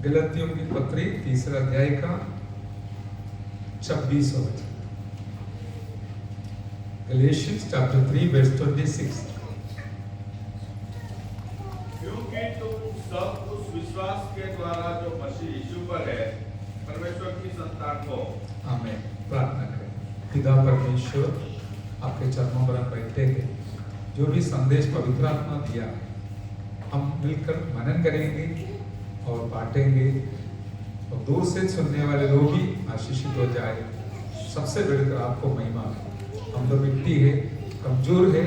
गलतियों की पत्री 3 अध्याय का 26 वचन। Galatians chapter 3 verse 26। क्योंकि तुम सब उस विश्वास के द्वारा जो मसीह यीशु पर है परमेश्वर की संतान हो। आमीन। प्रार्थना करें। पिता परमेश्वर, आपके चरणों पर हम बैठे थे, जो भी संदेश पवित्र आत्मा दिया हम मिलकर मनन करेंगे और बांटेंगे, और दूर से सुनने वाले लोग भी आशीषित हो जाए। सबसे बढ़कर आपको महिमा। हम तो मिट्टी है, कमजोर है,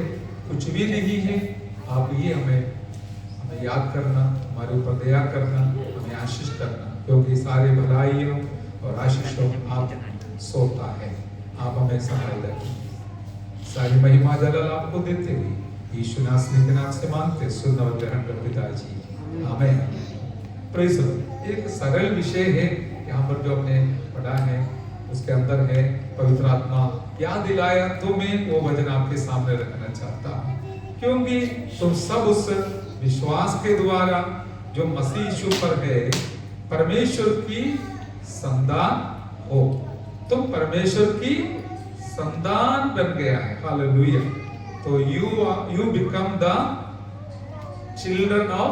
कुछ भी नहीं है। आप ये हमें याद करना, हमारे ऊपर दया करना, हमें आशीष करना, क्योंकि सारे भलाइयों और आशीषों आप सोता है। आप हमें सहाय रखें। सारी महिमा जलाल आपको देते हुए यीशु नासरी के नाम से मांगते, सुन और ग्रहण कर पिताजी। आमीन। Praise Lord. एक सरल विषय है यहाँ पर जो हमने पढ़ा है, उसके अंदर है पवित्र आत्मा याद दिलाया, तो मैं वो वचन आपके सामने रखना चाहता हूँ, क्योंकि तुम सब उस विश्वास के द्वारा जो मसीह यीशु पर है परमेश्वर की संतान हो। तुम परमेश्वर की संतान बन गया है। हालेलुया। तो you become the children of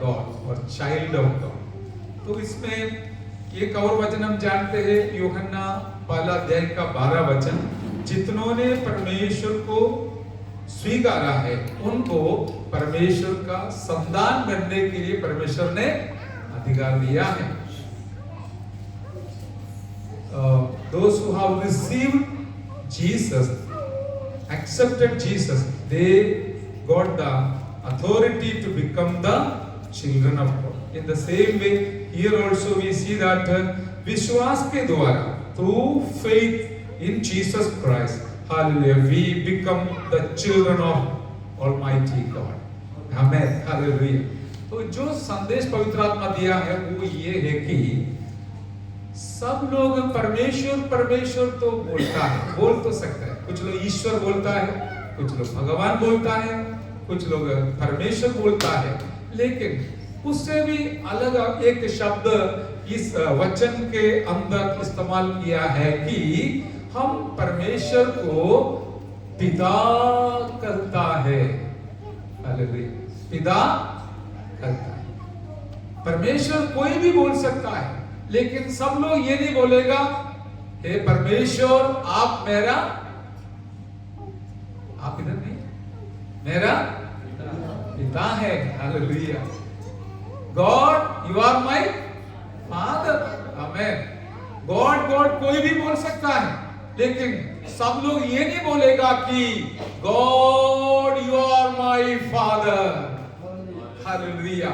God और child of God। तो इसमें एक और वचन हम जानते हैं, यूहन्ना 1 अध्याय का 12 वचन, जितनों ने परमेश्वर को स्वीकारा है उनको परमेश्वर का संतान बनने के लिए परमेश्वर ने अधिकार दिया है। Those who have received Jesus, accepted Jesus, they got the authority to become the children of God. In the same way, here also we see that विश्वास के द्वारा, through faith in Jesus Christ, hallelujah, we become the children of Almighty God. Amen. Hallelujah. तो जो संदेश पवित्र आत्मा दिया है वो ये है कि सब लोग परमेश्वर परमेश्वर तो बोलता है, बोल तो सकता है। कुछ लोग ईश्वर बोलता है, कुछ लोग भगवान बोलता है, कुछ लोग परमेश्वर बोलता है, लेकिन उससे भी अलग एक शब्द इस वचन के अंदर इस्तेमाल किया है कि हम परमेश्वर को पिता करता है। हालेलुया। पिता करता है। परमेश्वर कोई भी बोल सकता है, लेकिन सब लोग ये नहीं बोलेगा, हे परमेश्वर आप मेरा, आप इधर नहीं, मेरा पिता है। Hallelujah. God you are my father. Amen. God God कोई भी बोल सकता है, लेकिन सब लोग ये नहीं बोलेगा कि God you are my father. Hallelujah.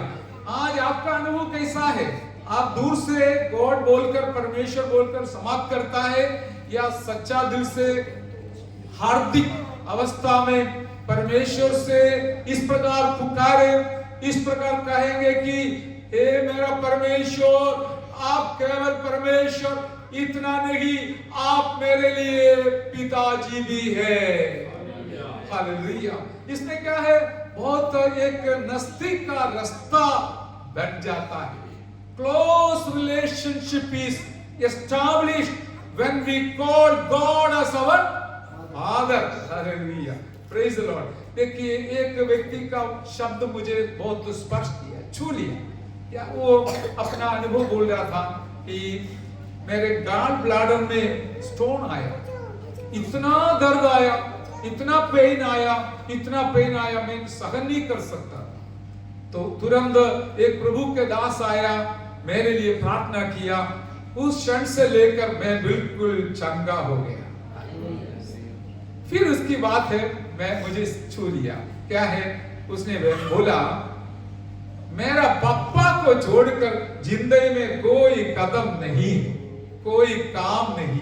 आज आपका अनुभव कैसा है? आप दूर से गॉड बोलकर, परमेश्वर बोलकर समाप्त करता है, या सच्चा दिल से हार्दिक अवस्था में परमेश्वर से इस प्रकार पुकारे, इस प्रकार कहेंगे कि हे मेरा परमेश्वर, आप केवल परमेश्वर, इतना नहीं, आप मेरे लिए पिताजी भी है। हालेलुया। इसमें क्या है? बहुत एक नजदीक का रास्ता बन जाता है। Close relationship is established when we call God as our Father. Hallelujah. Praise the Lord. देखिए, एक व्यक्ति का शब्द मुझे बहुत स्पर्श किया, छू लिया। या वो अपना अनुभव बोल रहा था कि मेरे गॉल ब्लैडर में स्टोन आया, इतना दर्द आया, इतना पेन आया, इतना पेन आया, मैं सहन नहीं कर सकता। तो तुरंत एक प्रभु के दास आया, मेरे लिए प्रार्थना किया, उस क्षण से लेकर मैं बिल्कुल चंगा हो गया। फिर उसकी बात है, मुझे छू लिया। क्या है? उसने बोला, मेरा पापा को छोड़कर जिंदगी में कोई कदम नहीं, कोई काम नहीं।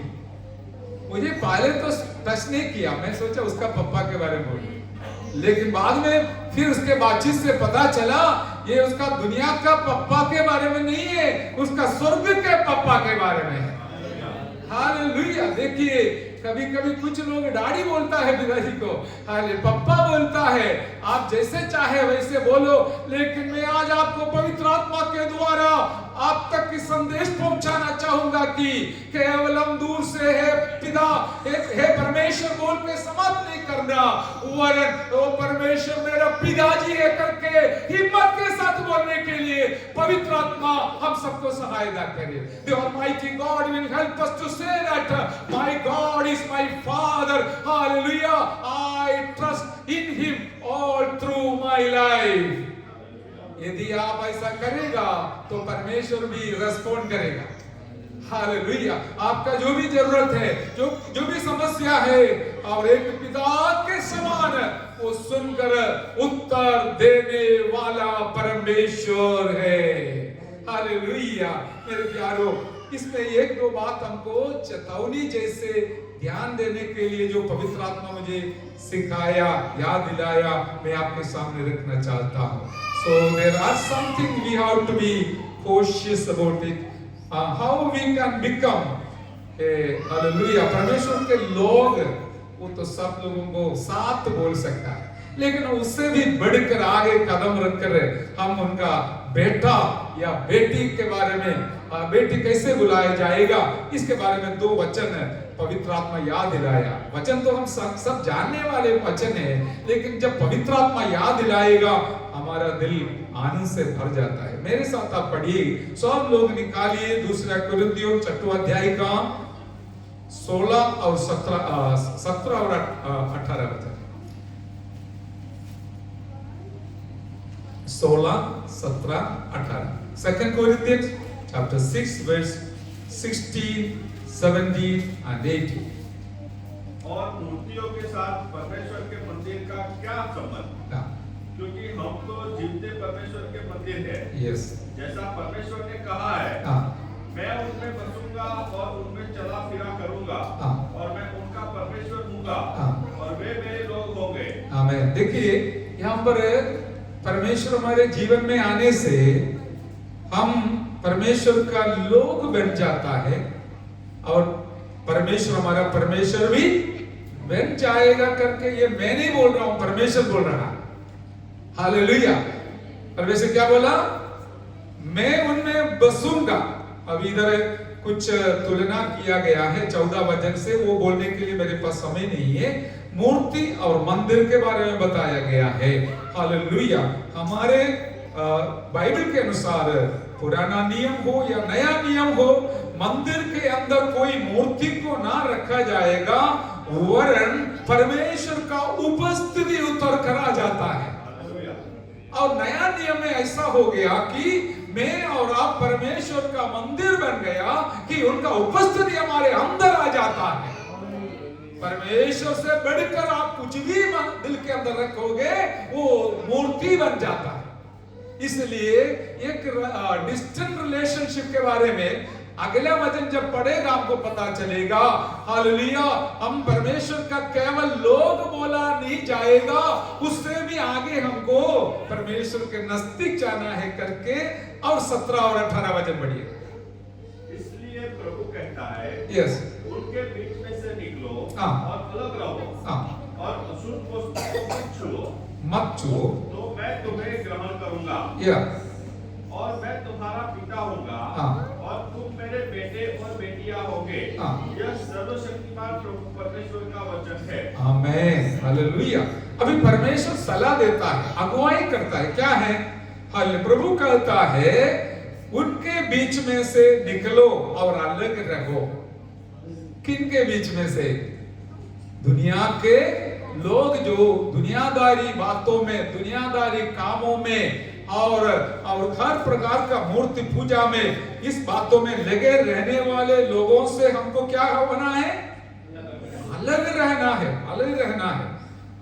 मुझे पहले तो टच नहीं किया, मैं सोचा उसका पापा के बारे में बोलूं, लेकिन बाद में फिर उसके बातचीत से पता चला ये उसका दुनिया का पापा के बारे में नहीं है, उसका स्वर्ग के पापा के बारे में है। हालेलुया। देखिए, कभी कभी कुछ लोग डैडी बोलता है पिताजी को, हाले पप्पा बोलता है, आप जैसे चाहे वैसे बोलो। लेकिन मैं आज आपको पवित्र आत्मा के द्वारा आप तक की संदेश पहुंचाना चाहूंगा कि केवलम दूर से है पिता है परमेश्वर बोल के समाप्त नहीं करना, वरन वो परमेश्वर मेरा पिताजी है करके हिम्मत के साथ बोलने के लिए पवित्र आत्मा हम सबको सहायता करे। The Almighty God will help us to say that my God is my Father. Hallelujah. I trust in Him all through my life. यदि आप ऐसा करेगा तो परमेश्वर भी रेस्पॉन्ड करेगा। हालेलुया। आपका जो भी जरूरत है, जो भी समस्या है, और एक पिता के समान वो सुनकर उत्तर देने वाला परमेश्वर है। हालेलुया। मेरे प्यारो, इसमें एक दो बात हमको चेतावनी जैसे ध्यान देने के लिए जो पवित्र आत्मा मुझे सिखाया, याद दिलाया, मैं आपके सामने रखना चाहता हूँ। So there are something we have to be cautious about it. How we can become hallelujah परमेश्वर के लोग, वो तो सब लोगों को साथ बोल सकता है, लेकिन उससे भी बढ़कर आगे कदम रखकर हम उनका बेटा या बेटी के बारे में, बेटी कैसे बुलाया जाएगा, इसके बारे में दो वचन पवित्र आत्मा याद दिलाया। वचन तो हम सब जानने वाले वचन है, लेकिन जब पवित्र आत्मा याद दिलाएगा हमारा दिल आनंद से भर जाता है। मेरे साथ आप पढ़िए, सब लोग निकालिए दूसरा कुरिन्थियों 6 अध्याय का 16 और 17 और 18 वचन। 16, 17, 18। 2 Corinthians chapter 6 verse 16, 17 and 18। और मूर्तियों के साथ परमेश्वर के मंदिर का क्या संबंध? क्योंकि हम तो जीवते परमेश्वर के मंदिर हैं। यस। जैसा परमेश्वर ने कहा है, मैं उनमें बसूंगा और उनमें चला फिरा करूंगा, और मैं उनका परमेश्वर हूँगा, और वे मेरे लोग होंगे। आमीन। देखिए यहाँ पर परमेश्वर हमारे जीवन में आने से हम परमेश्वर का लोग बन जाता है, और परमेश्वर हमारा परमेश्वर भी बन जाएगा करके ये मैं नहीं बोल रहा हूं, परमेश्वर बोल रहा। हालेलुया। परमेश्वर क्या बोला? मैं उनमें बसूंगा। अब इधर कुछ तुलना किया गया है 14 वचन से, वो बोलने के लिए मेरे पास समय नहीं है। मूर्ति और मंदिर के बारे में बताया गया है। हालेलुया। हमारे बाइबल के अनुसार पुराना नियम हो या नया नियम हो, मंदिर के अंदर कोई मूर्ति को ना रखा जाएगा, वरन परमेश्वर का उपस्थिति उतर करा जाता है। और नया नियम में ऐसा हो गया कि मैं और आप परमेश्वर का मंदिर बन गया कि उनका उपस्थिति हमारे अंदर आ जाता है। परमेश्वर से बढ़कर आप कुछ भी दिल के अंदर रखोगे वो मूर्ति बन जाता है। इसलिए एक डिस्टेंट रिलेशनशिप के बारे में अगला वचन जब पढ़ेगा हमको पता चलेगा। हालेलुया। हम परमेश्वर का केवल लोग बोला नहीं जाएगा, उससे भी आगे हमको परमेश्वर के नजदीक जाना है करके। और 17 और 18 वचन पढ़िए। इसलिए प्रभु कहता है, यस, उनके बीच में से निकलो और अलग रहो, और अशुद्ध वस्तु को मत छुओ, तो मैं तुम्हें ग्रहण करूंगा, और मैं तुम्हारा पिता होऊंगा, और तुम मेरे बेटे और बेटियां होंगे। यह सर्वशक्तिमान प्रभु परमेश्वर का वचन है। आमीन। हालेलुया। अभी परमेश्वर सलाह देता है, अगुवाई करता है। क्या है? हालेलुया। प्रभु कहता है उनके बीच में से निकलो और अलग रहो। किन के बीच में से? दुनिया के लोग जो दुनियादारी बातों में, दुनियादारी कामों में और हर प्रकार का मूर्ति पूजा में, इस बातों में लगे रहने वाले लोगों से हमको क्या होना है? अलग रहना है, अलग रहना है।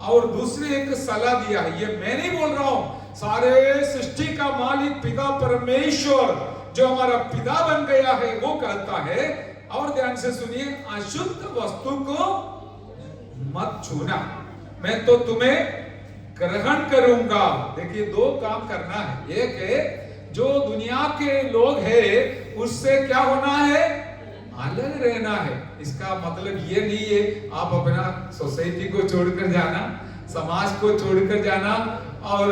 और दूसरी एक सलाह दिया है, ये मैं नहीं बोल रहा हूं, सारे सृष्टि का मालिक पिता परमेश्वर जो हमारा पिता बन गया है वो कहता है। और ध्यान से सुनिए, अशुद्ध वस्तु को मत छूना, मैं तो तुम्हें ग्रहण करूंगा। देखिए दो काम करना है। एक है जो दुनिया के लोग हैं उससे क्या होना है? अलग रहना है। इसका मतलब ये नहीं है आप अपना सोसाइटी को छोड़कर जाना, समाज को छोड़कर जाना और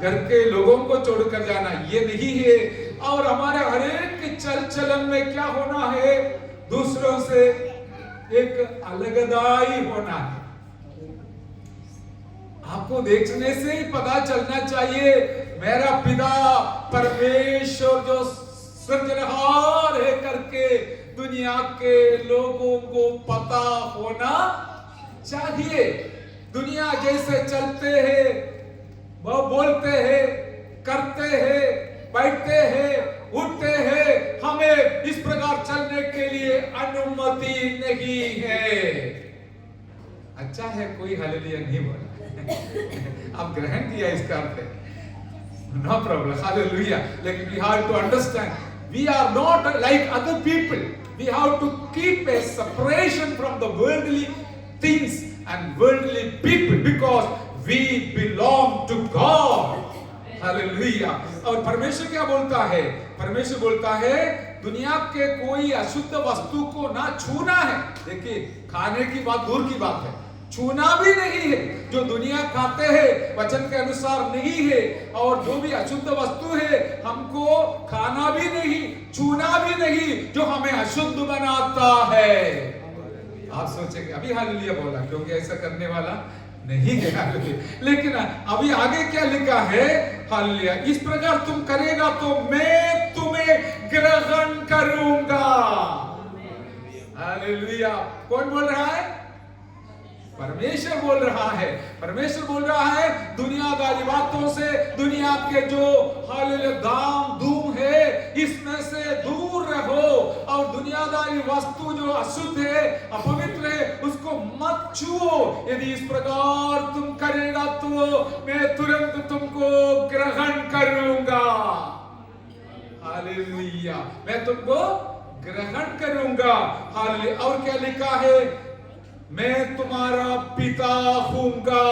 घर के लोगों को छोड़कर जाना, ये नहीं है। और हमारे हर एक चल चलन में क्या होना है, दूसरों से एक अलगदाई होना है। आपको देखने से ही पता चलना चाहिए मेरा पिता परमेश्वर जो सृजनहार है करके दुनिया के लोगों को पता होना चाहिए। दुनिया जैसे चलते हैं, वो बोलते हैं, करते हैं, बैठते हैं, उठते हैं, हमें इस प्रकार चलने के लिए अनुमति नहीं है। अच्छा है कोई हालेलुया नहीं बोला। आप ग्रहण किया इसका अर्थ, नो प्रॉब्लम, हालेलुया। लेकिन we have to understand we are not like other people. We have to keep a separation from the worldly things and worldly people because we belong to God. Hallelujah. और परमेश्वर क्या बोलता है? परमेश्वर बोलता है दुनिया के कोई अशुद्ध वस्तु को ना छूना है। देखिए खाने की बात दूर की बात है, छूना भी नहीं है। जो दुनिया खाते हैं वचन के अनुसार नहीं है, और जो भी अशुद्ध वस्तु है हमको खाना भी नहीं, छूना भी नहीं, जो हमें अशुद्ध बनाता है। आप सोचेंगे अभी हालेलुया बोला क्योंकि ऐसा करने वाला नहीं है, हालेलुया। लेकिन अभी आगे क्या लिखा है? हालेलुया, इस प्रकार तुम करेगा तो मैं तुम्हें ग्रहण करूंगा। हालेलुया। कौन बोल रहा है? परमेश्वर बोल रहा है। परमेश्वर बोल रहा है दुनियादारी बातों से, दुनिया के जो हालेलुया दाम धूम है इसमें से दूर रहो, और दुनियादारी वस्तु जो अशुद्ध है, अपवित्र है, उसको मत छुओ। यदि इस प्रकार तुम करेगा तो मैं तुरंत तुमको ग्रहण करूंगा। हालेलुया, मैं तुमको ग्रहण करूंगा। हालेलुया। और क्या लिखा है? मैं तुम्हारा पिता हूँगा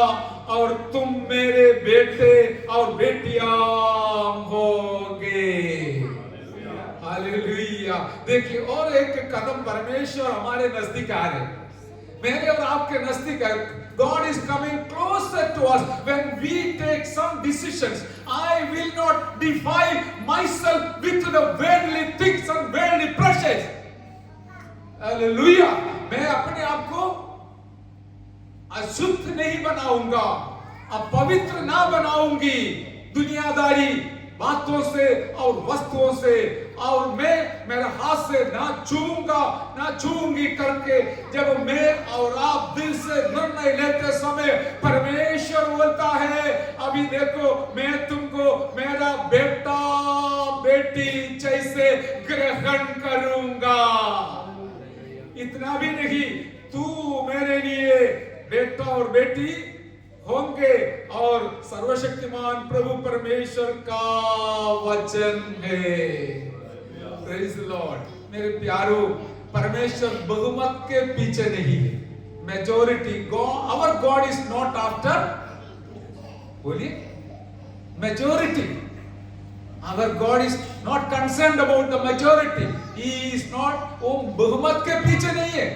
और तुम मेरे बेटे और बेटियां होगे। हालेलुया। देखिए और एक कदम परमेश्वर हमारे नजदीक आ रहे, मेरे और आपके नजदीक है। God is coming closer to us when we take some decisions. I will not defile myself with the worldly things and worldly pleasures. Hallelujah. मैं अपने आप को अशुद्ध नहीं बनाऊंगा, अपवित्र ना बनाऊंगी दुनियादारी बातों से और वस्तुओं से, और मैं मेरे हाथ से ना छूऊंगा ना छूऊंगी करके जब मैं और आप दिल से निर्णय लेते समय परमेश्वर बोलता है अभी देखो मैं तुमको मेरा बेटा बेटी जैसे ग्रहण करूंगा। इतना भी नहीं, तू मेरे लिए बेटा और बेटी होंगे, और सर्वशक्तिमान प्रभु परमेश्वर का वचन है। Praise the Lord. मेरे प्यारो, परमेश्वर बहुमत के पीछे नहीं है, majority. Our God is not after, बोलिए, majority. Our God is not concerned about the majority. He is not, वो बहुमत के पीछे नहीं है।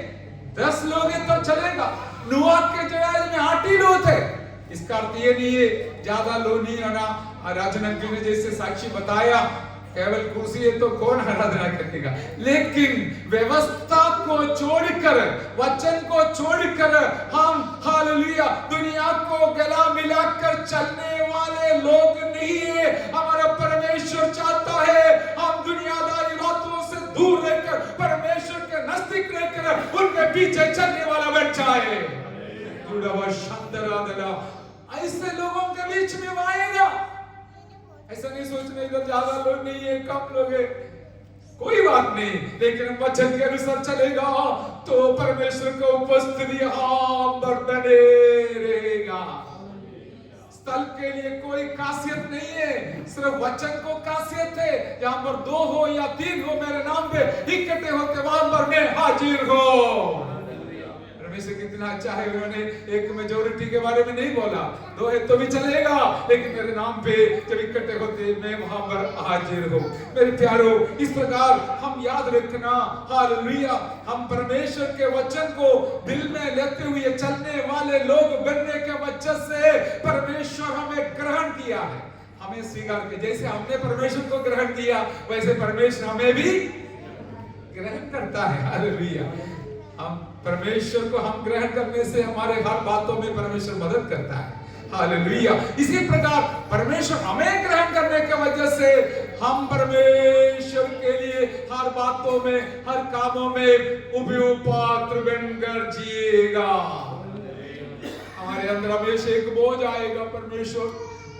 10 लोग हैं तो चलेगा। नूह के जहाज में 8 ही लोग थे। इसका अर्थ ये नहीं है ज्यादा लोग नहीं होना। राजन अंकल ने जैसे साक्षी बताया केवल कुर्सी है तो कौन आराधना करेगा, लेकिन व्यवस्था को छोड़कर, वचन को छोड़कर हम हालेलुया दुनिया को गला मिलाकर चलने वाले लोग नहीं है। हमारा परमेश्वर चाहता है हम दुनियादारी बातों से दूर रहकर परमेश्वर के नजदीक रहकर उनके पीछे चलने वाला बन जाए। ऐसे लोगों के बीच में आएगा। ऐसा नहीं सोचने इधर ज्यादा लोग नहीं है, कम लोग है, कोई बात नहीं, लेकिन वचन के अनुसार चलेगा तो परमेश्वर का उपस्थिति हम पर बने रहेगा। स्थल के लिए कोई खासियत नहीं है, सिर्फ वचन को खासियत है। जहां पर 2 हो या 3 हो मेरे नाम पे इकट्ठे होते वहां पर मैं हाजिर हो। परमेश्वर कितना अच्छा है, उन्होंने एक मेजोरिटी के बारे में नहीं बोला, 2 है तो भी चलेगा, लेकिन मेरे नाम पे जब इकट्ठे होते मैं वहां पर हाजिर हूं। मेरे प्यारो, इस प्रकार हम याद रखना, हालेलुया, हम परमेश्वर के वचन को दिल में लेते हुए चलने वाले लोग बनने के वजह से परमेश्वर हमें ग्रहण किया है, हमें स्वीकार किया। जैसे हमने परमेश्वर को ग्रहण किया वैसे परमेश्वर हमें भी ग्रहण करता है। हालेलुया, हम परमेश्वर को हम ग्रहण करने से हमारे हर बातों में परमेश्वर मदद करता है। हालेलुया, इसी प्रकार परमेश्वर हमें ग्रहण करने की वजह से हम परमेश्वर के लिए हर बातों में, हर कामों में उपयुक्त पात्र बनकर जिएगा। हमारे अंदर हमेशा एक बोझ आएगा, परमेश्वर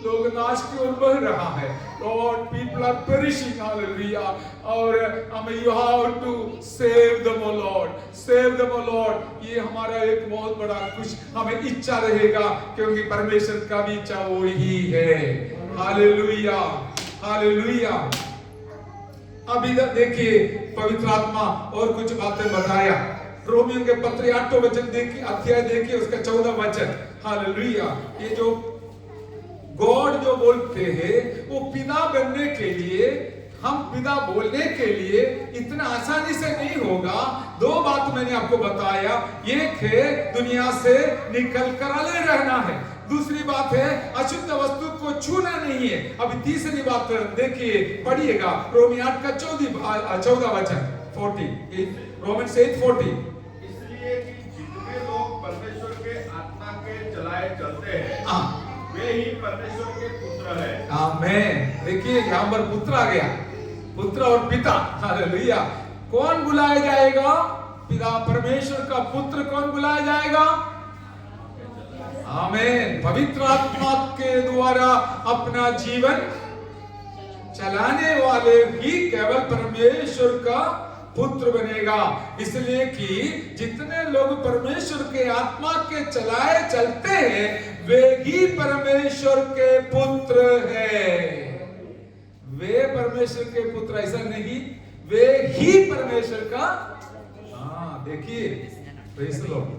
लोग नाश की ओर बढ़ रहा है, Lord, people are perishing, hallelujah, और हमें you have to save them, oh Lord, save them, oh Lord। ये हमारा एक बहुत बड़ा कुछ हमें इच्छा रहेगा, क्योंकि परमेश्वर का भी इच्छा वही है। Hallelujah, hallelujah. अभी देखिए पवित्र आत्मा और कुछ बातें बताया। रोमियो के पत्र 8 वचन देखिए, अध्याय देखिए, उसका 14 वचन। हालेलुया, ये जो गॉड जो बोलते हैं वो पिता बनने के लिए, हम पिता बोलने के लिए इतना आसानी से नहीं होगा। 2 बात मैंने आपको बताया, एक है दुनिया से निकल कर अलग रहना है, दूसरी बात है अशुद्ध वस्तु को छूना नहीं है। अभी तीसरी बात देखिए, पढ़िएगा रोमी 8 का 14 वचन 40, रोमन्स 8:40। इसलिए कि जितने लोग परमेश्वर के आत्मा के चलाए चलते हैं वे ही परमेश्वर के पुत्र हैं। आमेन। देखिए यहाँ पर पुत्र आ गया, पुत्र और पिता। हालेलुया, कौन बुलाया जाएगा? पिता परमेश्वर का पुत्र कौन बुलाया जाएगा? आमेन। पवित्र आत्मा के द्वारा अपना जीवन चलाने वाले ही केवल परमेश्वर का पुत्र बनेगा। इसलिए कि जितने लोग परमेश्वर के आत्मा के चलाए चलते हैं वे ही परमेश्वर के पुत्र हैं। वे परमेश्वर के पुत्र ऐसा नहीं, वे ही परमेश्वर का। देखिए प्रेज़ द लॉर्ड,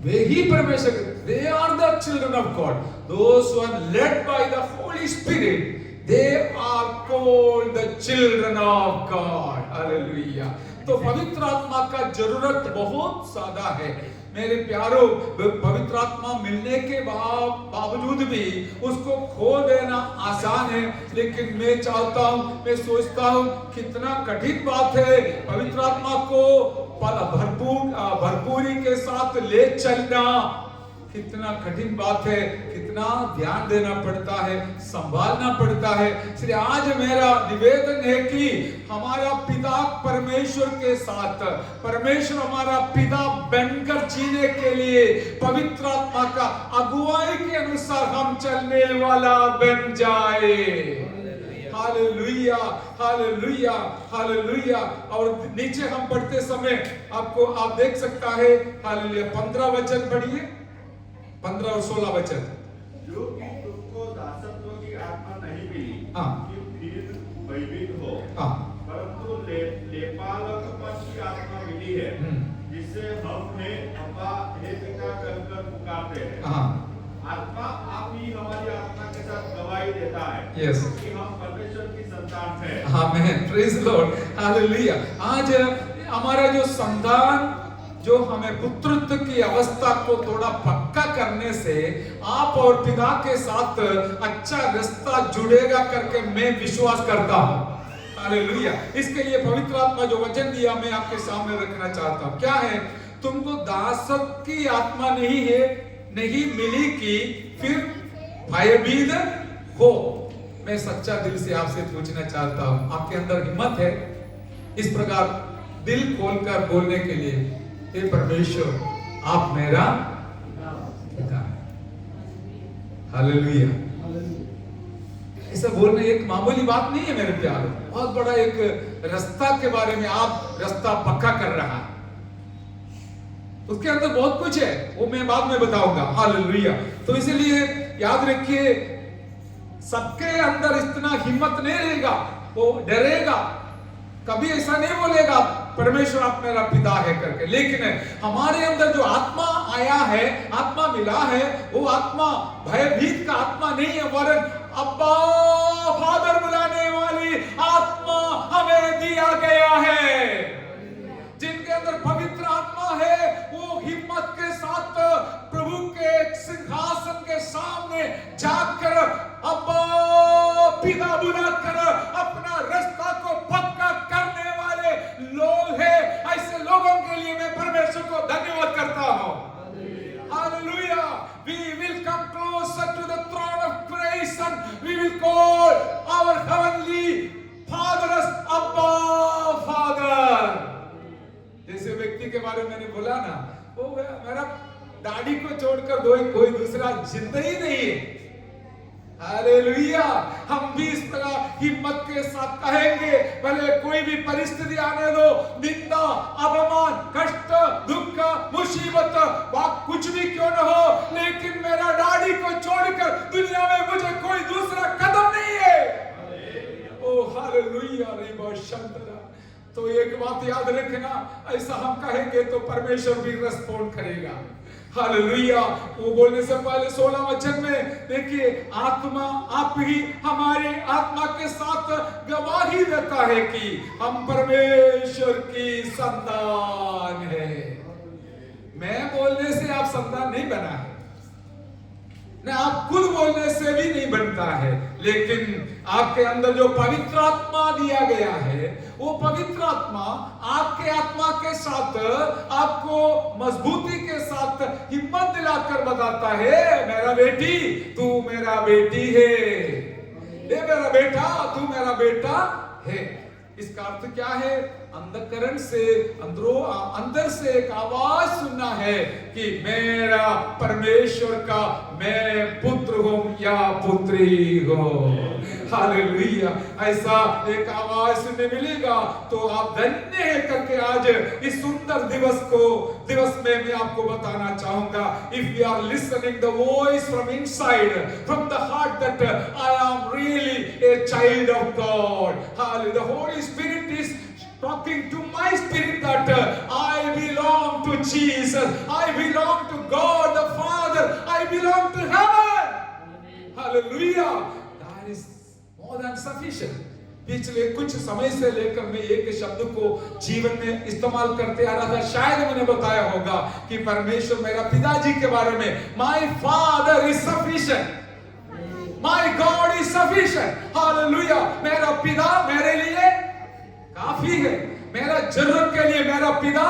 वे ही परमेश्वर, they are the children of God, those who are led by the Holy Spirit, they are called the children of God। Hallelujah. तो पवित्र आत्मा का जरूरत बहुत ज्यादा है मेरे प्यारों। पवित्र आत्मा मिलने के बावजूद भी उसको खो देना आसान है, लेकिन मैं चाहता हूं, मैं सोचता हूं कितना कठिन बात है पवित्र आत्मा को भरपूरी के साथ ले चलना। कितना कठिन बात है, कितना ध्यान देना पड़ता है, संभालना पड़ता है। इसलिए आज मेरा निवेदन है कि हमारा पिता परमेश्वर के साथ, परमेश्वर हमारा पिता बनकर जीने के लिए पवित्र आत्मा का अगुवाई के अनुसार हम चलने वाला बन जाए। Hallelujah, hallelujah, hallelujah. और नीचे हम पढ़ते समय आपको आप देख सकता है, हालेलुया, 15 वचन पढ़िए, 15 और 16 वचन। जो कि तुमको दासत्व की आत्मा नहीं मिली कि फिर भयभीत हो, परंतु लेपालकपन की आत्मा मिली है, जिससे हम हे अब्बा हे पिता कहकर पुकारते हैं। आत्मा आप ही हमारी आत्मा के साथ गवाही देता है कि हम परमेश्वर की संतान हैं। आमेन, प्रेज़ द लॉर्ड, हालेलुया। आज हमारा जो संतान, जो हमें पुत्रत्व की अवस्था को थोड़ा पक्का करने से आप और पिता के साथ अच्छा रिश्ता जुड़ेगा करके मैं विश्वास करता हूं। हालेलुया। इसके लिए पवित्र आत्मा जो वचन दिया मैं आपके सामने रखना चाहता हूं। क्या है? तुमको दासत्व की आत्मा नहीं मिली कि फिर भयभीत हो। मैं सच्चा दिल से आपसे पूछना चाहता हूं, आपके अंदर हिम्मत है इस प्रकार दिल खोलकर बोलने के लिए, हे परमेश्वर आप मेरा पिता है। हालेलुया। ऐसा बोलना एक मामूली बात नहीं है मेरे प्यारे, बहुत बड़ा एक रास्ता के बारे में आप रास्ता पक्का कर रहा है। उसके अंदर बहुत कुछ है, वो मैं बाद में बताऊंगा। हालेलुया। तो इसलिए याद रखिए, सबके अंदर इतना हिम्मत नहीं रहेगा, वो डरेगा, कभी ऐसा नहीं बोलेगा परमेश्वर आप मेरा पिता है करके। लेकिन हमारे अंदर जो आत्मा आया है, आत्मा मिला है, वो आत्मा भयभीत का आत्मा नहीं है, वरन अब्बा फादर बुलाने वाली आत्मा हमें दिया गया है। जिनके अंदर पवित्र आत्मा है वो हिम्मत के साथ प्रभु के सिंहासन के सामने जाकर अब्बा पिता बुलाकर अपना रास्ता को पक्का करने वाले लोग हैं। ऐसे लोगों के लिए मैं परमेश्वर को धन्यवाद करता हूं। Hallelujah. We will come closer to the throne of grace and we will call our heavenly Father as Abba Father. जैसे व्यक्ति के बारे में मैंने बोला ना, वो मेरा दाढ़ी को छोड़कर कोई दूसरा जिंदा ही नहीं है। हालेलुया। हम भी इस तरह हिम्मत के साथ कहेंगे, भले कोई भी परिस्थिति आने दो, निंदा, अपमान, कष्ट, दुख, मुसीबत, कुछ भी क्यों न हो, लेकिन मेरा दाढ़ी को छोड़कर दुनिया में मुझे कोई दूसरा कदम नहीं है। ओ हालेलुया। रे बहुत शांतरा। तो एक बात याद रखना, ऐसा हम कहेंगे तो परमेश्वर भी रिस्पॉन्ड करेगा। हालेलुया। वो बोलने से पहले 16 वचन में देखिए, आत्मा आप ही हमारे आत्मा के साथ गवाही देता है कि हम परमेश्वर की संतान है। मैं बोलने से आप संतान नहीं बना है, ना आप खुद बोलने से भी नहीं बनता है, लेकिन आपके अंदर जो पवित्र आत्मा दिया गया है, वो पवित्र आत्मा आपके आत्मा के साथ आपको मजबूती के साथ हिम्मत दिलाकर बताता है, मेरा बेटी तू मेरा बेटी है, ये मेरा बेटा तू मेरा बेटा है। इसका अर्थ क्या है? अंधकरण से अंदर से एक आवाज सुनना है कि मेरा परमेश्वर का मैं पुत्र हूं या पुत्री हूं। हालेलुया। ऐसा एक आवाज सुनने मिलेगा तो आप धन्य है करके आज इस सुंदर दिवस में मैं आपको बताना चाहूंगा, if you are listening the voice from inside, from the heart, that I am really a child of God. Hallelujah. The holy spirit is talking to my spirit that I belong to Jesus, I belong to God the Father, I belong to heaven. Hallelujah. That is more than sufficient. पिछले कुछ समय से लेकर मैं एक शब्द को जीवन में इस्तेमाल करते आ रहा था, शायद मैंने बताया होगा कि परमेश्वर मेरा पिताजी के बारे में, my father is sufficient, my God is sufficient. Hallelujah. मेरा पिता मेरे लिए काफी है, मेरा जरूरत के लिए मेरा पिता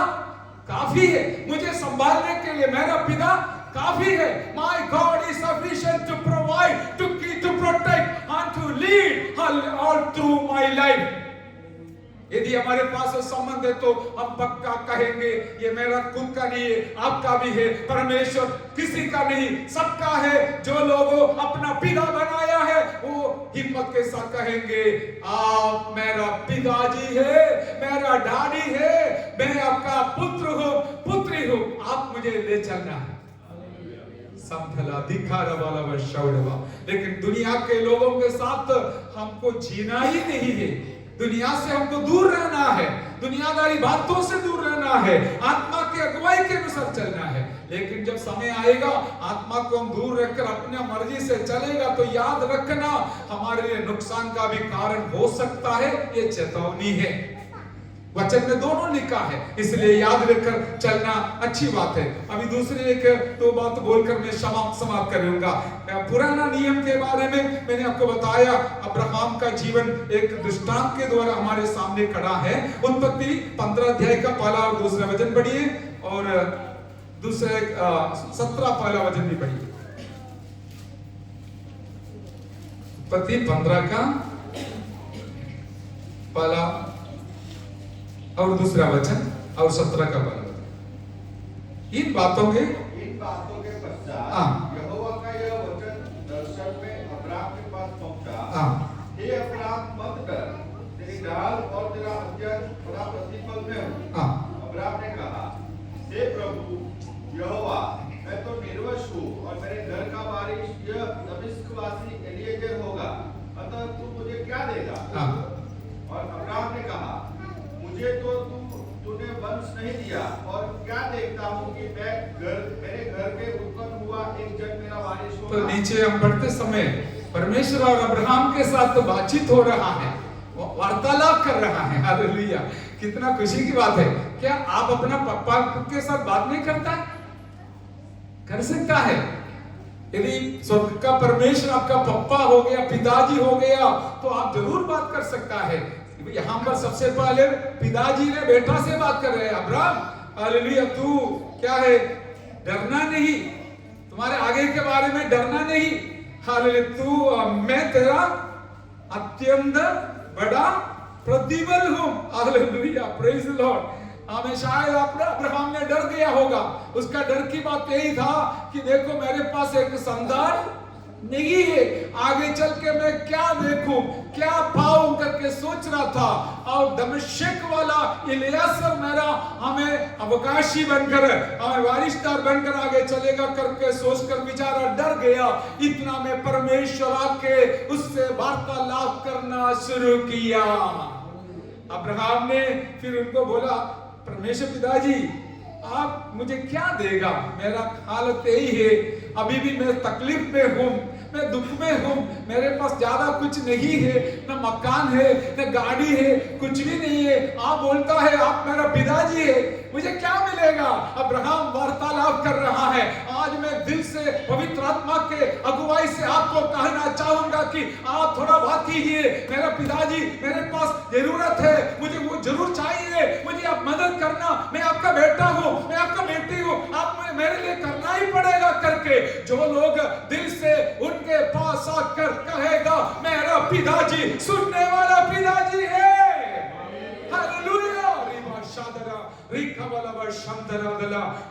काफी है, मुझे संभालने के लिए मेरा पिता काफी है। My God is sufficient to provide, to protect and to lead all through my life. यदि हमारे पास संबंध है तो हम पक्का कहेंगे ये मेरा खुद का नहीं है, आपका भी है, परमेश्वर किसी का नहीं सबका है। जो लोगों अपना पिता बनाया है वो हिम्मत के साथ कहेंगे आप मेरा पिताजी है, मेरा डैडी है, मैं आपका पुत्र हूं, पुत्री हूं, आप मुझे ले चलना है। संभला दिखारा वाला वशौड़वा। लेकिन दुनिया के लोगों के साथ हमको जीना ही नहीं है, दुनिया से हमको दूर रहना है, दुनियादारी बातों से दूर रहना है, आत्मा की अगुवाई के अनुसार चलना है। लेकिन जब समय आएगा आत्मा को हम दूर रखकर अपनी मर्जी से चलेगा तो याद रखना हमारे लिए नुकसान का भी कारण हो सकता है। ये चेतावनी है, वचन में दोनों लिखा है, इसलिए याद रखकर चलना अच्छी बात है। अभी दूसरी एक दो बात बोलकर मैं समाप्त करूंगा। पुराना नियम के बारे में मैंने आपको बताया, अब्राहम का जीवन एक दृष्टांत के द्वारा हमारे सामने खड़ा है। उत्पत्ति 15 अध्याय का पहला और दूसरा वचन पढ़िए और दूसरे 17 पहला वचन भी पढ़िए। उत्पत्ति 15 का पहला और दूसरा वचन और 17 का पहला वचन। इन बातों के पश्चात यहोवा का यह वचन दर्शन में अब्राम के पास पहुंचा, हे अब्राम मत डर, तेरी ढाल और तेरा हथियार बड़ा प्रतिफल में हो। अब्राम ने कहा, हे प्रभु यहोवा, मैं तो निर्वंश हूँ और मेरे घर का वारिस यह दमिश्कवासी एलीएजेर होगा, अतः तू मुझे क्या देगा? और अब्राम ने कहा, मुझे तो तू नहीं दिया, और क्या देखता हूँ कि मेरे घर में उत्पन्न हुआ एक जन मेरा वारिस होगा। तो नीचे हम पढ़ते समय परमेश्वर और अब्राहम के साथ तो बातचीत हो रहा है, वार्तालाप कर रहा है। हालेलुया, कितना खुशी की बात है। क्या आप अपना पापा के साथ बात नहीं करता? कर सकता है। यदि स्वर्ग का परमेश्वर आपका पप्पा हो गया, पिताजी हो गया, तो आप जरूर बात कर सकता है। यहाँ पर सबसे पहले पिताजी ने बेटा से बात कर रहे हैं, अब्राहम हालेलुया, तू क्या है, डरना नहीं, तुम्हारे आगे के बारे में डरना नहीं। हालेलुया, तू मैं तेरा अत्यंत बड़ा प्रतिबल हूं। Hallelujah, praise the Lord. हमें शायद अब्राहम ने डर गया होगा। उसका डर की बात यही था कि देखो मेरे पास एक संतान नहीं है, आगे चल के मैं क्या देखूं, क्या पाऊं करके सोच रहा था। और दमिश्क वाला इलियासर मेरा हमें अवकाशी बनकर, हमें वारिसदार बनकर आगे चलेगा करके सोचकर बेचारा डर गया। इतना में परमेश्वर आके उससे वार्तालाप करना शुरू किया। अब्राहम ने फिर उनको बोला, परमेश्वर पिताजी आप मुझे क्या देगा, मेरा हालत यही है, अभी भी मैं तकलीफ में हूँ, मैं दुख में हूँ, मेरे पास ज्यादा कुछ नहीं है, न मकान है न गाड़ी है, कुछ भी नहीं है। आप बोलता है आप मेरा पिताजी है, मुझे क्या मिलेगा? अब्राहम वार्तालाप कर रहा है। आज मैं दिल से पवित्र आत्मा के अगुवाई से आपको कहना चाहूंगा कि आप थोड़ा बात कीजिए। मेरा पिताजी, मेरे पास जरूरत है, मुझे वो जरूर चाहिए, मुझे आप मदद करना, मैं आपका बेटा हूँ, मैं आपका बेटी हूँ, आप मेरे लिए करना ही पड़ेगा करके जो लोग दिल से उनके पास आकर कहेगा मेरा पिताजी सुनने वाला पिताजी है। हालेलुया,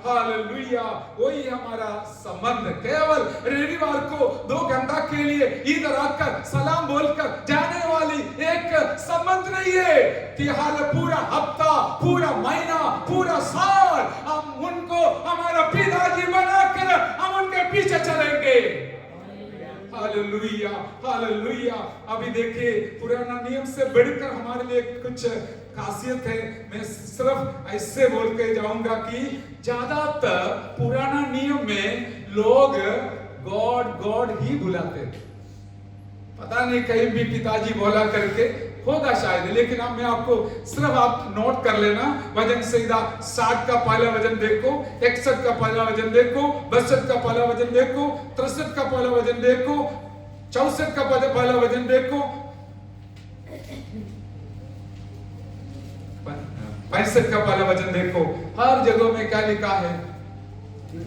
हालेलुया, वही हमारा संबंध। केवल रविवार को 2 घंटा के लिए इधर आकर सलाम बोलकर जाने वाली एक संबंध नहीं है कि हाल पूरा हफ्ता, पूरा महीना, पूरा साल हम उनको हमारा पिताजी बनाकर हम उनके पीछे चलेंगे। Hallelujah, hallelujah. अभी देखिए पुराना नियम से बढ़कर हमारे लिए कुछ खासियत है। मैं सिर्फ ऐसे बोल के जाऊंगा कि ज्यादातर पुराना नियम में लोग गॉड गॉड ही बुलाते थे। पता नहीं कहीं भी पिताजी बोला करके होगा शायद, लेकिन अब मैं आपको सिर्फ आप नोट कर लेना। वजन सीधा 60 का पहला वजन देखो, 61 का पहला वजन देखो, 62 का पहला वजन देखो, 63 का पहला वजन देखो, 64 का पहला वजन देखो, 65 का पहला वजन देखो। हर जगह में क्या लिखा है?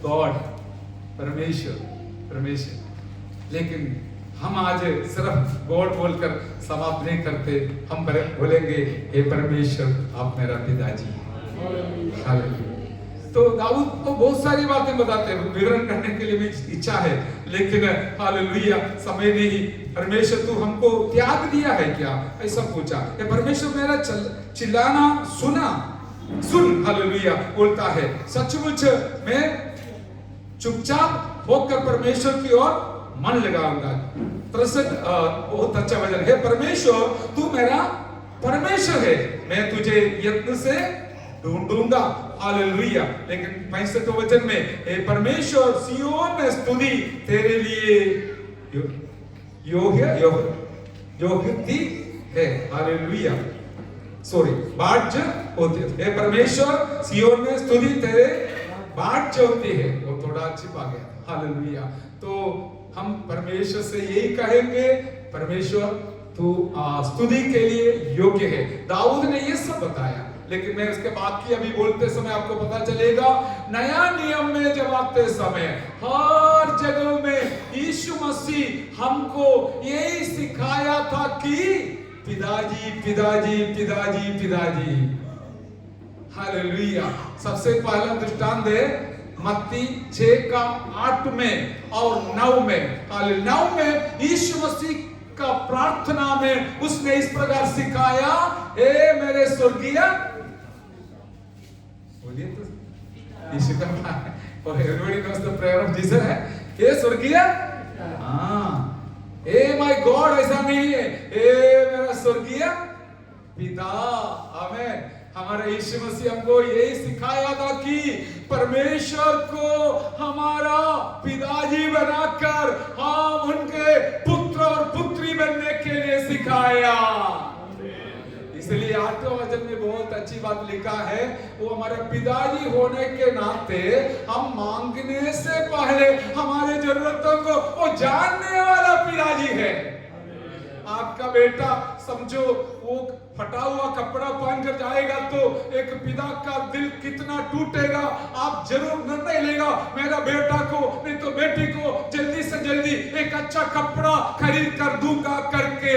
गॉड, परमेश्वर, परमेश्वर। लेकिन हम आज सिर्फ गॉड बोलकर समाप्त नहीं करते, हम बोलेंगे हे परमेश्वर आप मेरा पिताजी। हालेलुया। तो दाऊद को बहुत सारी बातें बताते हैं, विवरण करने के लिए भी इच्छा है, लेकिन हालेलुया समय नहीं। परमेश्वर तू हमको त्याग दिया है क्या, ऐसा पूछा। ये परमेश्वर मेरा चिल्लाना सुन, हालेलुया बोलता है। सचमुच मैं चुपचाप होकर परमेश्वर की ओर मन लगाऊंगा। 63 बहुत अच्छा वचन है। परमेश्वर तू मेरा परमेश्वर है, मैं तुझे यत्न से ढूंढूंगा। हालेलुया। लेकिन 65 वचन में हे परमेश्वर सियोन में स्तुति तेरे लिए योग्य है। हालेलुया, सॉरी बाज होती है। हे परमेश्वर सियोन में स्तुति तेरे बाज होती है। वो थोड़ा छिपा गया। हालेलुया। तो हम परमेश्वर से यही कहेंगे, परमेश्वर तू स्तुति के लिए योग्य है। दाऊद ने ये सब बताया, लेकिन मैं इसके बाद की अभी बोलते समय आपको पता चलेगा। नया नियम में जब आते समय हर जगह में यीशु मसीह हमको यही सिखाया था कि पिताजी पिताजी पिताजी पिताजी। हालेलुया। सबसे पहला दृष्टांत है मत्ती 6:8 में और 9 में। 9 में यीशु मसीह का प्रार्थना में उसने इस प्रकार सिखाया, हे मेरे स्वर्गीय, बोलिए तो यीशु का और everybody knows the prayer of Jesus है, हे स्वर्गीय, हे माय गॉड ऐसा नहीं है, हे मेरा स्वर्गीय पिता। आमेन। हमारा यीशु मसीह हमको यही सिखाया था कि परमेश्वर को हमारा पिताजी बनाकर हम उनके पुत्र और पुत्री बनने के लिए सिखाया। इसलिए 8वें वचन में बहुत अच्छी बात लिखा है, वो हमारे पिताजी होने के नाते हम मांगने से पहले हमारे जरूरतों को वो जानने वाला पिताजी है। आपका बेटा समझो वो फटा हुआ कपड़ा पहनकर जाएगा तो एक पिता का दिल कितना टूटेगा। आप जरूर निर्णय लेगा मेरा बेटा को नहीं तो बेटी को जल्दी से जल्दी एक अच्छा कपड़ा खरीद कर दूंगा करके।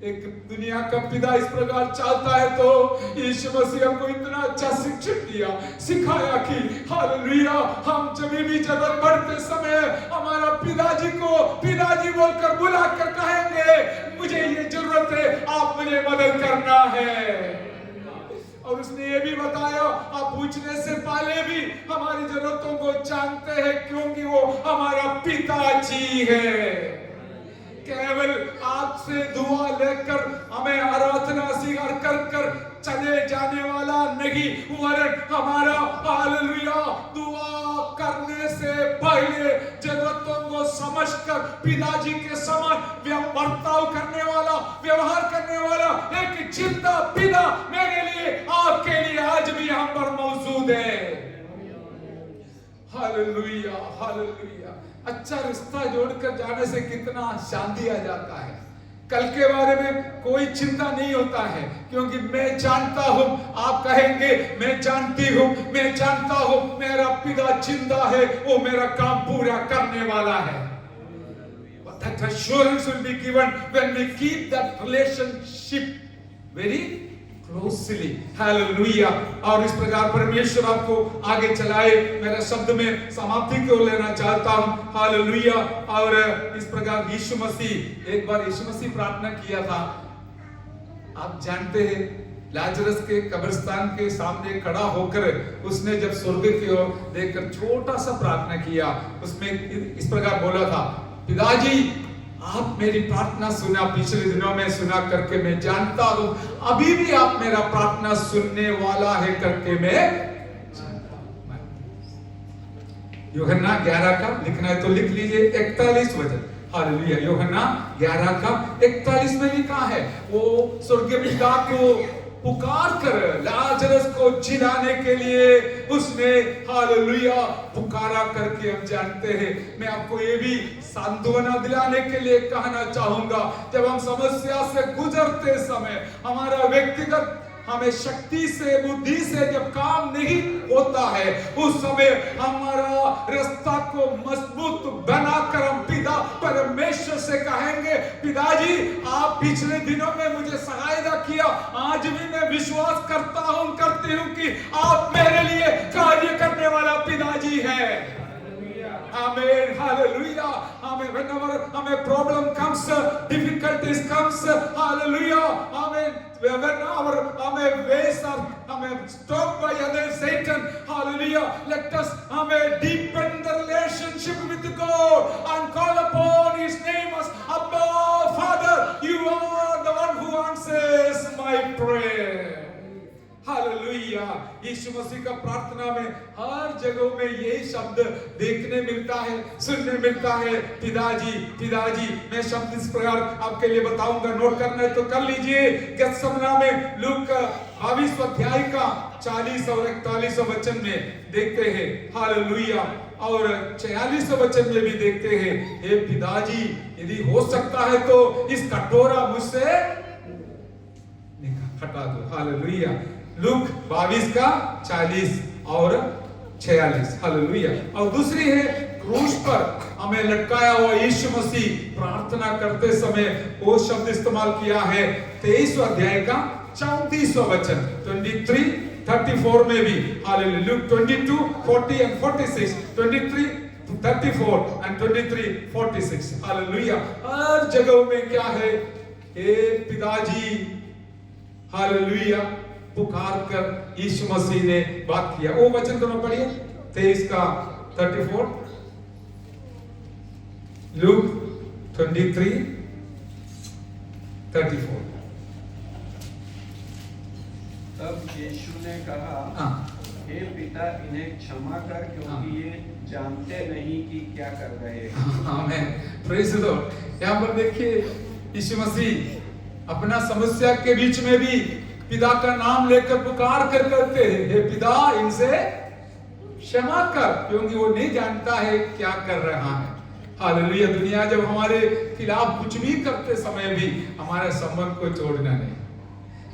एक दुनिया का पिता इस प्रकार चाहता है तो यीशु मसीह हमको इतना अच्छा शिक्षण दिया, सिखाया कि हालेलुया हम जब भी जरूरत पड़ते समय हमारा पिताजी को पिताजी बोलकर बुलाकर कहेंगे मुझे ये जरूरत है, आप मुझे मदद करना है। और उसने ये भी बताया आप पूछने से पहले भी हमारी जरूरतों को जानते हैं क्योंकि वो हमारा पिताजी है। केवल आपसे दुआ लेकर हमें आराधना स्वीकार कर कर चले जाने वाला नहीं, वरन हमारा हालेलुया दुआ करने से पहले जरूरतों को समझकर पिताजी के समान बर्ताव करने वाला, व्यवहार करने वाला एक जिंदा पिता मेरे लिए आपके लिए आज भी हम पर मौजूद है। Hallelujah hallelujah. अच्छा रिश्ता जोड़कर जाने से कितना शांति आ जाता है। कल के बारे में कोई चिंता नहीं होता है क्योंकि मैं जानता हूं, आप कहेंगे मैं जानती हूं, मैं जानता हूं मेरा पिता जिंदा है, वो मेरा काम पूरा करने वाला है। That assurance will be given when we keep that relationship very closely. Hallelujah. और इस प्रकार परमेश्वर आपको आगे चलाए। मेरा शब्द में समाप्ति को लेना चाहता हूँ। हालेलुया। और इस प्रकार यीशु मसीह, एक बार यीशु मसीह प्रार्थना किया था, आप जानते हैं लाजरस के कब्रिस्तान के सामने खड़ा होकर उसने जब स्वर्ग की ओर देखकर छोटा सा प्रार्थना किया, उसमें इस प्रकार बोला था, पिताजी आप मेरी प्रार्थना सुना, पिछले दिनों में सुना करके मैं जानता हूं अभी भी आप मेरा प्रार्थना सुनने वाला है करके मैं जानता हूं। यूहन्ना 11 का लिखना है तो लिख लीजिए 41 वचन। हालेलुया। यूहन्ना 11 का 41 में लिखा है, वो स्वर्गीय पिता को पुकार कर लाजरस को जिलाने के लिए उसने हालेलुया पुकारा करके हम जानते हैं। मैं आपको ये भी सांत्वना दिलाने के लिए कहना चाहूंगा, जब हम समस्या से गुजरते समय हमारा व्यक्तिगत हमें शक्ति से बुद्धि से जब काम नहीं होता है उस समय हमारा रास्ता को मजबूत बनाकर हम पिता परमेश्वर से कहेंगे, पिताजी आप पिछले दिनों में मुझे सहायता किया, आज भी मैं विश्वास करता हूं करती हूं कि आप मेरे लिए कार्य करने वाला पिताजी है। Amen. Hallelujah. Amen. Whenever problem comes, difficulties comes, hallelujah. Amen. When our ways are stopped by other Satan, hallelujah. Let us deepen the relationship with God and call upon His name as Abba, Father. You are the one who answers my prayer. Hallelujah. यीशु मसीह का प्रार्थना में हर जगह में यही शब्द देखने मिलता है, सुनने मिलता है, पिताजी पिताजी। मैं शब्द इस प्रकार आपके लिए बताऊंगा, नोट करना है तो कर लीजिए। गतसमना में लूक 22 अध्याय का 40 और 41 वचन में देखते हैं हालेलुया, और 46 वचन में भी देखते हैं, हे पिताजी यदि हो सकता है तो इस कटोरा मुझसे हटा दो। हालेलुया। लूक 22 का 40 और 46। हालेलुया। और दूसरी है क्रूस पर हमें लटकाया हुआ यीशु मसीह प्रार्थना करते समय वो शब्द इस्तेमाल किया है 23 अध्याय का 34 वचन 23-34 में भी। Hallelujah. Luke 22:40 and 46, 23:34 and 23:46। Hallelujah. हर जगह में क्या है, हे पिताजी हालेलुया पुकार कर यीशु मसीह ने बात किया। वो वचन दोनों पढ़िए 23 का 34, लूक 23:34। तब यीशु ने कहा, हे पिता, इन्हें क्षमा कर, क्योंकि ये जानते नहीं कि क्या कर रहे हैं। आमेन, प्रेज द लॉर्ड। यहाँ पर देखिए यीशु मसीह अपना समस्या के बीच में भी पिता का नाम लेकर पुकार कर करते हैं, हे पिता, इनसे क्षमा कर, क्योंकि वो नहीं जानता है क्या कर रहा है। हालेलुया। दुनिया जब हमारे खिलाफ कुछ भी करते समय भी हमारे संबंध को छोड़ना नहीं।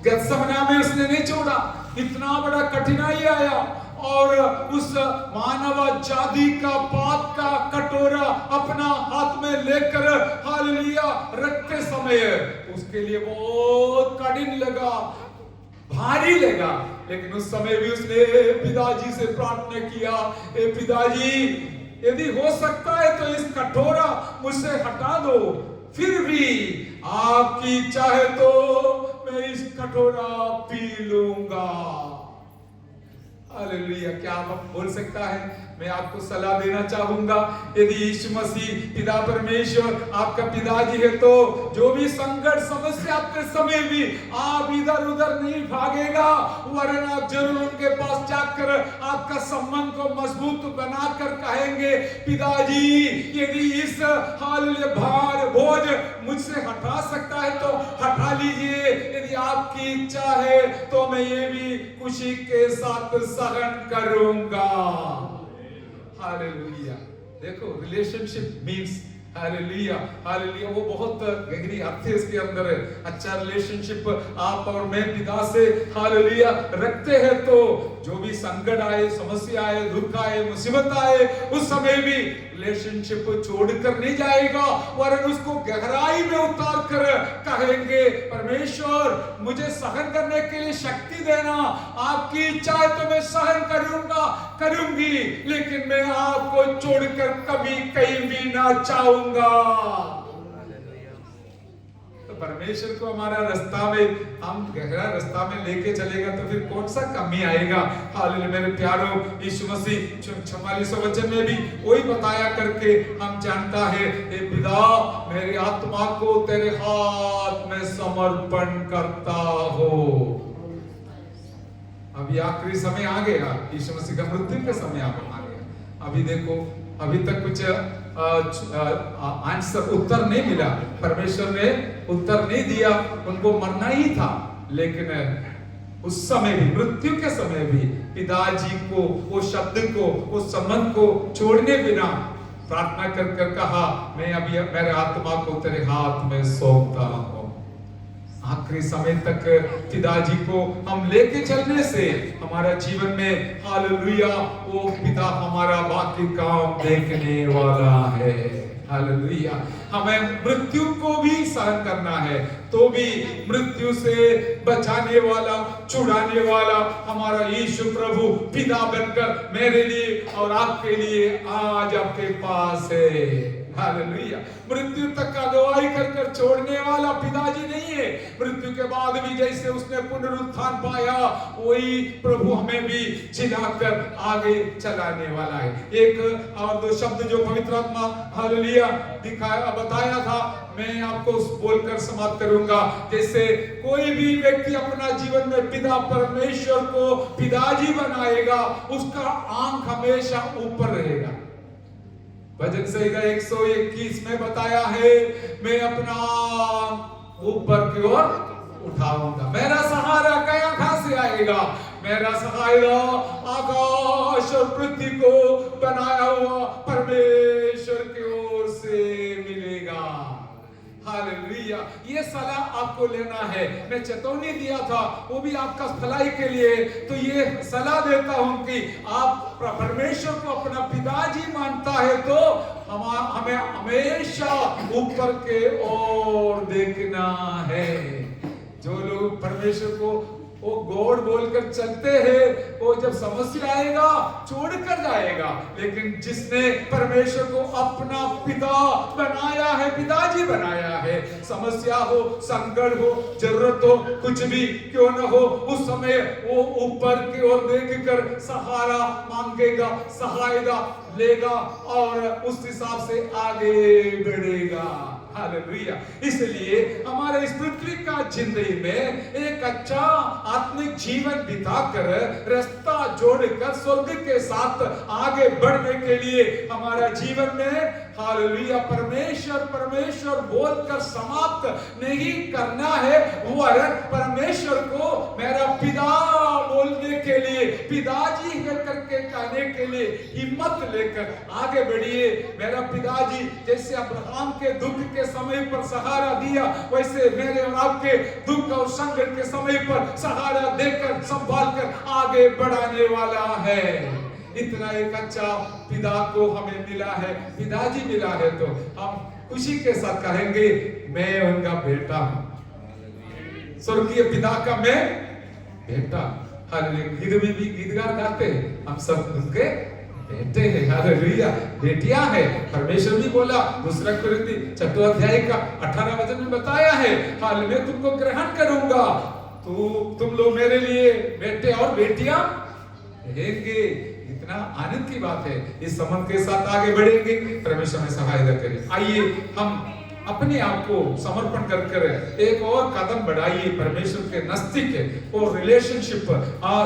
गतसमना में उसने नहीं छोड़ा, इतना बड़ा कठिनाई आया और उस मानव जाति का पाप का कटोरा अपना हाथ में लेकर हालेलुया रखते समय उसके लिए बहुत कठिन लगा, भारी लगा, लेकिन उस समय भी उसने पिताजी से प्रार्थना किया, हे पिताजी, यदि हो सकता है तो इस कटोरा मुझसे हटा दो, फिर भी आपकी इच्छा है तो मैं इस कटोरा पी लूंगा। हालेलुया। क्या आप बोल सकता है? मैं आपको सलाह देना चाहूंगा, यदि यीशु मसीह पिता परमेश्वर आपका पिताजी है तो जो भी संकट समस्या आपके समय भी आप इधर उधर नहीं भागेगा, वरन आप जरूर उनके पास जाकर आपका संबंध को मजबूत बनाकर कहेंगे, पिताजी, यदि इस हालेलुया भार बोझ मुझसे हटा सकता है तो हटा लीजिए, यदि आपकी इच्छा है तो मैं ये भी खुशी के साथ सहन करूंगा। हालेलुया। देखो, रिलेशनशिप मींस हालेलुया, हालेलुया, वो बहुत गहरी अर्थ है इसके अंदर है। अच्छा रिलेशनशिप आप और मैं पिता से हालेलुया रखते हैं तो जो भी संकट आए, समस्या आए, दुख आए, मुसीबत आए, उस समय भी रिलेशनशिप छोड़कर नहीं जाएगा, वरन उसको गहराई में उतार कर कहेंगे, परमेश्वर मुझे सहन करने के लिए शक्ति देना, आपकी इच्छा है तो मैं सहन करूंगा, करूंगी, लेकिन मैं आपको छोड़कर कभी कहीं भी ना चाहूंगा। तो परमेश्वर को हमारा रास्ता में, हम गहरा रास्ता में लेके चलेगा तो फिर कौन सा कमी आएगा। हालेलुया। मेरे प्यारों, यीशु मसीह 44वें वचन में भी वही बताया करके हम जानता है, हे पिता, मेरी आत्मा को तेरे हाथ में समर्पण करता हो। अभी आखिरी समय आ गया, यीशु मसीह का मृत्यु का समय आ गया। अभी देखो, अभी तक कुछ आंसर, उत्तर नहीं मिला, परमेश्वर ने उत्तर नहीं दिया, उनको मरना ही था, लेकिन उस समय भी, मृत्यु के समय भी पिताजी को, वो शब्द को, वो संबंध को छोड़ने बिना प्रार्थना कर कर कहा, मैं अभी मेरे आत्मा को तेरे हाथ में सौंपता हूं। आखिरी समय तक पिताजी को हम लेके चलने से हमारा जीवन में हालेलुया वो पिता हमारा बाकी काम देखने वाला है। हालेलुया। हमें मृत्यु को भी सहन करना है, तो भी मृत्यु से बचाने वाला, छुड़ाने वाला हमारा यीशु प्रभु पिता बनकर मेरे लिए और आपके लिए आज आपके पास है। हालेलुया। मृत्यु तक का गवाही कर कर छोड़ने वाला पिताजी नहीं है। मृत्यु के बाद भी जैसे उसने पुनरुत्थान पाया, वही प्रभु हमें भी जिलाकर आगे चलाने वाला है। एक और दो शब्द जो पवित्र आत्मा हालेलुया दिखाया, बताया था, मैं आपको बोलकर समाप्त करूंगा। जैसे कोई भी व्यक्ति अपना जीवन में पिता परमेश्वर को पिताजी बनाएगा, उसका आंख हमेशा ऊपर रहेगा। भजन संहिता 121 में बताया है, मैं अपना ऊपर की ओर उठाऊंगा। मेरा सहारा कहाँ से आएगा? मेरा सहारा आकाश और पृथ्वी को बनाया हुआ परमेश्वर की ओर से मिलेगा। हालेलुया। ये सलाह आपको लेना है। मैं चेतावनी दिया था, वो भी आपका भलाई के लिए, तो ये सलाह देता हूं कि आप परमेश्वर को अपना पिताजी मानता है तो हमें हमेशा ऊपर के ओर देखना है। जो लोग परमेश्वर को वो गॉड बोलकर चलते हैं, वो जब समस्या आएगा छोड़कर जाएगा, लेकिन जिसने परमेश्वर को अपना पिता बनाया है, पिताजी बनाया है, समस्या हो, संकट हो, जरूरत हो, कुछ भी क्यों न हो, उस समय वो ऊपर की ओर देखकर सहारा मांगेगा, सहायता लेगा और उस हिसाब से आगे बढ़ेगा। हालेलुया। इसलिए हमारे इस पृथ्वी का जिंदगी में एक अच्छा आत्मिक जीवन बिताकर रास्ता जोड़कर स्वर्ग के साथ आगे बढ़ने के लिए हमारा जीवन में हालेलुया परमेश्वर बोलकर समाप्त नहीं करना है, वरन परमेश्वर को मेरा पिता बोलने के लिए, पिताजी करके कहने के लिए हिम्मत लेकर आगे बढ़िए। मेरा पिताजी जैसे अब्राहम के दुख के समय पर सहारा दिया, वैसे मेरे और आपके दुख और संकट के समय पर सहारा देकर संभाल कर आगे बढ़ाने वाला है। इतना एक अच्छा पिता को हमें मिला है, पिताजी मिला है, तो हम खुशी के साथ कहेंगे मैं उनका बेटा हूं, स्वर्गीय पिता का मैं बेटा। हालेलुया। गीत में भी गीतगार गाते हैं हम सब उनके बेटे हैं, हालेलुया, बेटियां हैं। परमेश्वर भी बोला दूसरा कुरिन्थी 6 अध्याय का 18 वचन में बताया है, हाल मैं तुमको ग्रहण करूंगा, तो तुम लोग मेरे लिए बेटे और बेटियां रहेंगे। इतना आनंद की बात है। इस संबंध के साथ आगे बढ़ेंगे, परमेश्वर हमें सहायता करे। आइए हम अपने आप को समर्पण कर एक और कदम बढ़ाइए परमेश्वर के नजदीक, और रिलेशनशिप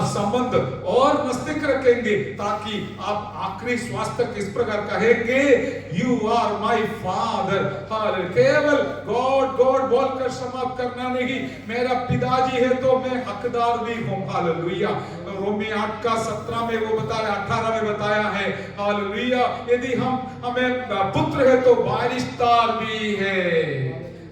संबंध और नजदीक रखेंगे, ताकि आप आखिरी स्वास्थ्य किस प्रकार कहेंगे, यू आर माई फादर। केवल गॉड गॉड बोलकर समाप्त करना नहीं, मेरा पिताजी है तो मैं हकदार भी हूं। हालेलुया। रोमी 8 का 17 में वो बताया, 18 में बताया है, हालेलुया, यदि हमें पुत्र है तो वारिसदार भी है।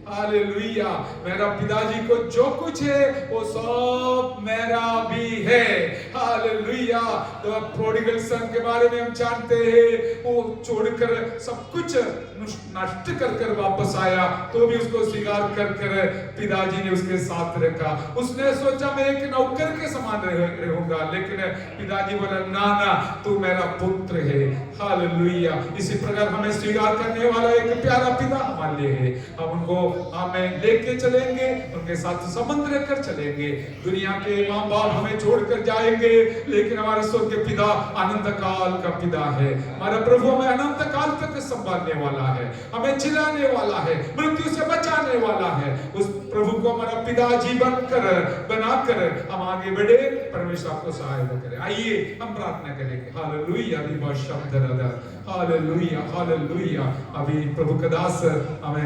हालेलुया। मेरा पिताजी को जो कुछ है वो सब मेरा भी है। हालेलुया। तो प्रोडिगल सन के बारे में हम जानते हैं, वो छोड़कर सब कुछ नष्ट कर वापस आया, तो भी उसको स्वीकार कर पिताजी ने उसके साथ रखा। उसने सोचा मैं एक नौकर के समान रहूंगा, लेकिन पिताजी बोला ना, तू मेरा पुत्र है। हालेलुया। इसी प्रकार हमें स्वीकार करने वाला एक प्यारा पिता हमारे लिए है। हम उनको हमें लेके चलेंगे, उनके साथ संबंध रखकर चलेंगे। दुनिया के माँ बाप हमें छोड़कर जाएंगे, लेकिन हमारा स्वर्गीय पिता अनंत काल का पिता है। हमारा प्रभु हमें अनंत काल तक संभालने वाला है, हमें जिलाने वाला है, मृत्यु से बचाने वाला है। उस प्रभु को हमारा पिताजी बनाकर हम आगे बढ़े। परमेश्वर आपको सहायता करे। आइए हम प्रार्थना करेंगे। हालेलुया। हालेलुया। हालेलुया। अभी प्रभु का दास हमें